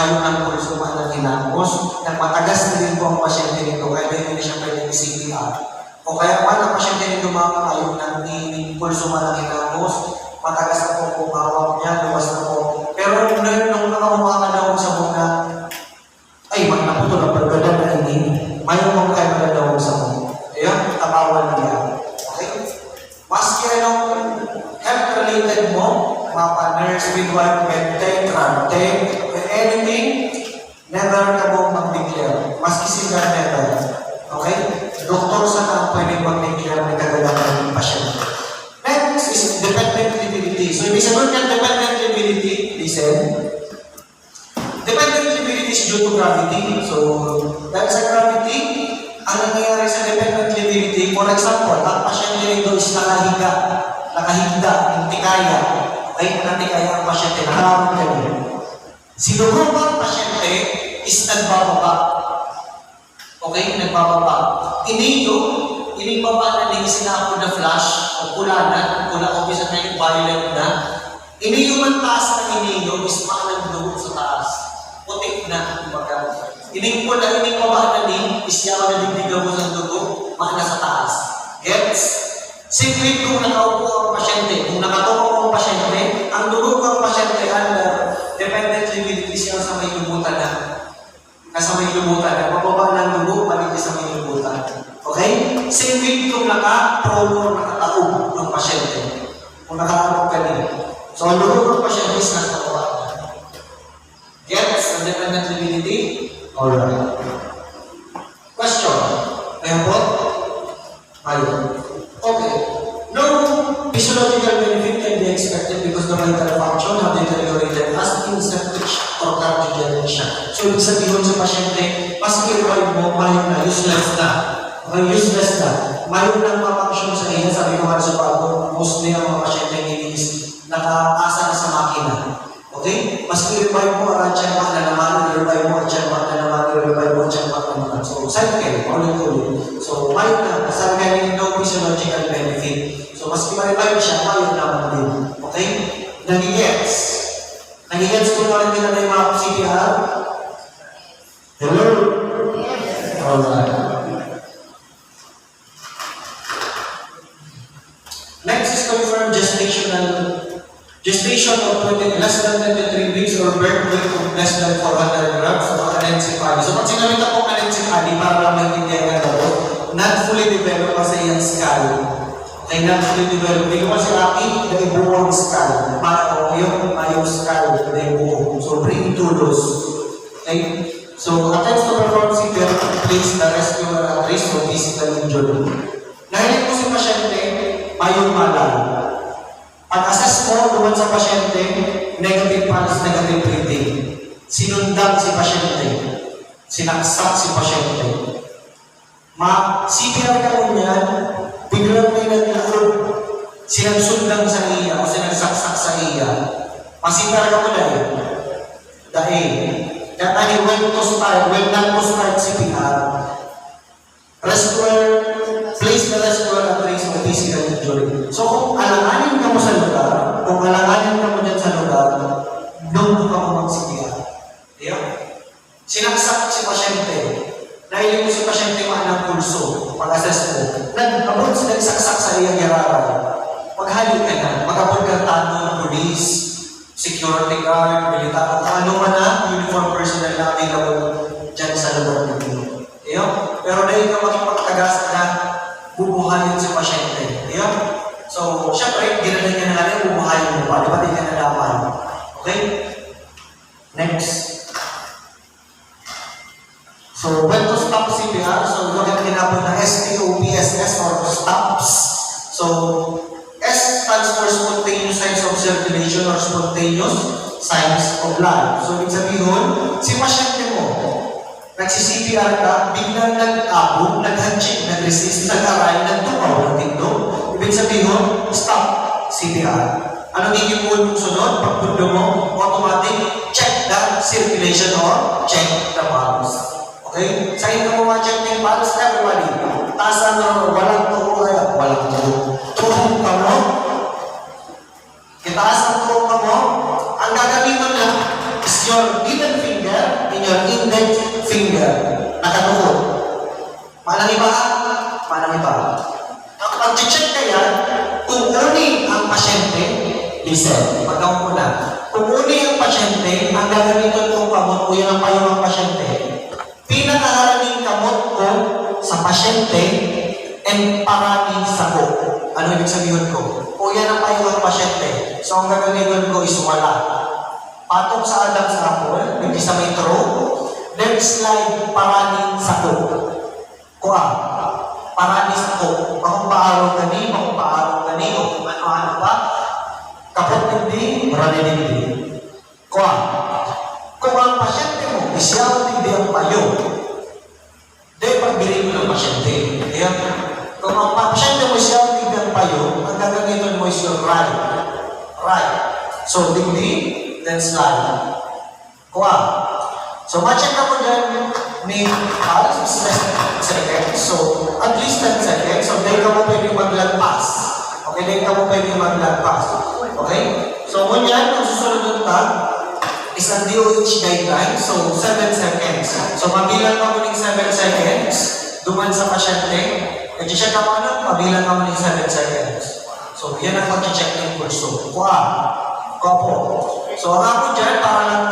mayo ng pulso, mayo ng hinamos, nagmatagas na rin po ang pasyente nito, kaya hindi siya pwede i-CPR. O kaya man ang pasyente nito mga mayo ng pulso, mayo ng hinamos, matagas na po kung hawak niya, luwas na po. Pero nung nakamuha ka na sa muna, ay, magnaputo na pagkada na hindi, mayo mong kayo na daw sa muna. Ayan, tapawan niya. Okay? Maski anong health-related mo, mga nurse, midwife, medtech, trantech, anything, never ka mong mag-declare. Maski sila never. Okay? Doktor sana pwede mag-declare ng kagalakan ng pasyente. Next is dependent liability. So, ibig sabihin ng dependent liability, listen. Dependent liability is due to gravity. So, dahil sa gravity, ang nangyayari sa dependent liability, for example, ang pasyente nito is nakahigda, hindi kaya. Okay, nantikaya ang pasyente, nakaramot ka niya. Si dugo ang pasyente is nagbababa. Okay, nagbababa. Ining baba na din sinako na flash, o pula na, obvious na yung violent na. Iniyo man taas na iniyo is maalang dugo sa taas. Putik na, kumbaga. Ining pula, ining baba na din, is yaw na digdigaw mo sa dugo, maana sa taas. Gets? Secret kung nakaupo ang pasyente, kung nakatuko ang pasyente, ang dugo ng pasyente under dependent liability siya sa may lumutan na. Nasa may lumutan na. Mababa ng dugo, balik sa may lumutan. Okay? Secret kung naka-prone o nakataob ng pasyente. Kung nakaarap ka din. So, ang dugo ng pasyente is nasa baba. Gets ang dependent liability? Alright. Question? Ayan po? Ayun. Okay. No physiological benefit can be expected because the vital function have deteriorated as insufficient or cardiogenic shock. So, ibig sabihin sa pasyente, mas i-revive mo, mayo na, useless na. Okay, useless na. Mayo na ma-function sa iya, sabi ko nga sa bago, mostly ang mga pasyente is nakaasa na sa makina. Okay? Mas i-revive mo, ang tiyan pa na naman, i-revive mo, ang tiyan pa na naman, i-revive mo, ang tiyan pa na naman. So, cycle, ulit-ulit. So, mayo na, sabi nga yung no physiological benefit. So, mas i-revive siya, mayo naman din. Okay? Nagigets. Nagigets ko na rin nila na yung mga CPR? Hello? Alright. Next is confirmed gestation of less than 23 weeks or birth weight of less than 400 grams or anencephaly. So, pag sinamit ako anencephaly, para lang maintindihan ka daw, not fully developed kasi yung skull. Okay, not fully developed. Hindi ko kasi Rocky, dahil buong skull. Yung skull, dahil buong. So, bring to those. Okay? So, attempts to perform CPR place the rescuer at risk of physical injury. Nahilig ko si pasyente, mayong malay. Pag-assess mo doon sa pasyente, negative pulse, negative breathing. Sinundan si pasyente. Sinaksak si pasyente. CPR ka mo niyan, biglang may naglaod. Sinagsundan sa iya o sinagsaksak sa iya. CPR ka mo dahil. Kaya tayo, when not to start CPR, rescuer, place the rescuer at risk of physical injury. So, kung alanganin ka mo sa lugar, kung alanganin ka mo dyan sa lugar, doon ka mo mag-CPR. Diyan? Sinaksak si pasyente. Nahiling mo si pasyente ng pulso, pag-assess mo. Nag-abot sila saksak sa iyang yararan. Maghali ka na, mag-abot ka tanong, police, security guard, militar, kung ano man na, uniform personnel na available dyan sa lugar nito. Pero dahil ka makipagtagas na bubuhayin si pasyente. So, syempre, ginala niya na natin, bubuhayin mo pa. Di ba di ka nalaman? Okay? Next. So, when to stop CPR, so ito yung tinapon na STOPSS or stops. So, S stands for spontaneous signs of circulation or spontaneous signs of life. So, ibig sabihin, si pasyente mo, nagsi-CPR ka, biglang nag-abog, nag-handshake, nag-resist, nag-aray, nagtukaw, nagtindog. Ibig sabihin, stop CPR. Ano giging sunod? Pagpundo mo, automatic, check the circulation or check the pulse. Okay? Sa inyo mo ma-check yung pulse, everybody. Taasan mo, walang tuko kaya, walang tuko. Tuhong ka mo. Itaas ang tuhong ka mo. Ang gagamitan lang is your middle finger kaibigan, nakatukod. Manang iba? Manang iba. Ang pag-check kaya, kung uni ang pasyente, listen, pagkaw ko na, kung uni ang pasyente, ang gagamitin kong kamot o yan ang payong ang pasyente, pinakaharaming kamot ko sa pasyente, and parami sa ko. Ano ibig sabihin ko? O yan ang payong ang pasyente. So ang gagamitin ko is wala. Patok sa Adam sa apple, hindi sa may throw, then slide parani sa ko. Kuha. Parani sa ko. Bakong paaraw gani, bakong paaraw gani, o kung ano-ano pa. Kapot hindi, marami hindi. Kuha. Kung ang pasyente mo, isyaw hindi ang payong, dahil pagbili mo ng pasyente. Ayan. Kung ang pasyente mo isyaw hindi ang payong, ang gagamitin mo is your right. Right. So, hindi, then slide. Kuha. So, ma-check ako dyan ni Alex, is less than 10 seconds. So, at least 10 seconds. So, dahil ka mo pwede maglagpas. Okay, dahil ka mo pwede maglagpas. Okay? So, ngunyan, ang susunod ng tag is ang DOH guideline. So, 7 seconds. So, mabilang ka mo ng 7 seconds. Duman sa pasyente. Nag-check ka mo na, mabilang ka mo ng 7 seconds. So, yan ang mag-check ng pulso. Kuha. Kuha po. So, ang ako dyan, para lang